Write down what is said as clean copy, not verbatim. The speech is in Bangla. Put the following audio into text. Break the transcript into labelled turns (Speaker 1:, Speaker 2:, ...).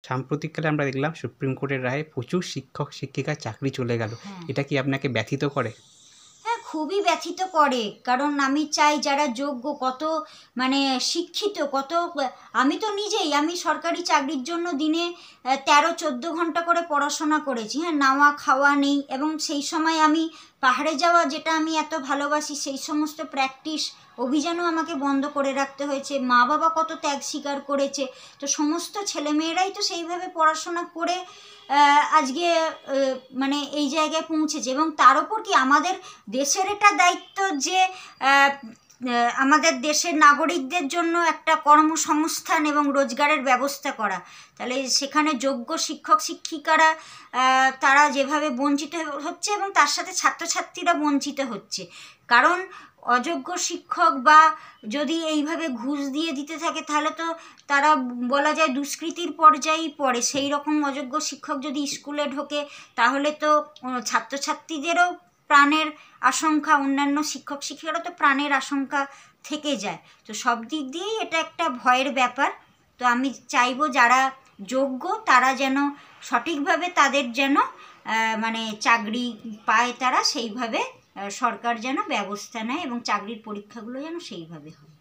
Speaker 1: সাম্প্রতিককালে আমরা দেখলাম সুপ্রিম কোর্টের রায়ে প্রচুর শিক্ষক শিক্ষিকার চাকরি চলে গেল। এটা কি আপনাকে ব্যথিত করে?
Speaker 2: হ্যাঁ, খুবই ব্যথিত করে। কারণ আমি চাই যারা যোগ্য, কত মানে শিক্ষিত, কত আমি তো নিজেই আমি সরকারি চাকরির জন্য দিনে 13-14 ঘন্টা করে পড়াশোনা করেছি। হ্যাঁ, নাওয়া খাওয়া নেই, এবং সেই সময় আমি পাহাড়ে যাওয়া, যেটা আমি এত ভালোবাসি, সেই সমস্ত প্র্যাকটিস অভিযানও আমাকে বন্ধ করে রাখতে হয়েছে। মা বাবা কত ত্যাগ স্বীকার করেছে। তো সমস্ত ছেলেমেয়েরাই তো সেইভাবে পড়াশোনা করে আজকে মানে এই জায়গায় পৌঁছেছে। এবং তার ওপর কি আমাদের দেশের এটা দায়িত্ব যে আমাদের দেশের নাগরিকদের জন্য একটা কর্মসংস্থান এবং রোজগারের ব্যবস্থা করা। তাহলে সেখানে যোগ্য শিক্ষক শিক্ষিকারা তারা যেভাবে বঞ্চিত হচ্ছে, এবং তার সাথে ছাত্রছাত্রীরা বঞ্চিত হচ্ছে। কারণ অযোগ্য শিক্ষক বা যদি এইভাবে ঘুষ দিয়ে দিতে থাকে, তাহলে তো তারা বলা যায় দুষ্কৃতির পর্যায়েই পড়ে। সেই রকম অযোগ্য শিক্ষক যদি স্কুলে ঢোকে, তাহলে তো ছাত্রছাত্রীদেরও প্রাণের আশঙ্কা, অন্যান্য শিক্ষক শিক্ষিকারও তো প্রাণের আশঙ্কা থেকে যায়। তো সব দিক দিয়েই এটা একটা ভয়ের ব্যাপার। তো আমি চাইবো যারা যোগ্য তারা যেন সঠিকভাবে তাদের যেন মানে চাকরি পায়, তারা সেইভাবে সরকার যেন ব্যবস্থা নেয়, এবং চাকরির পরীক্ষাগুলো যেন সেইভাবে হয়।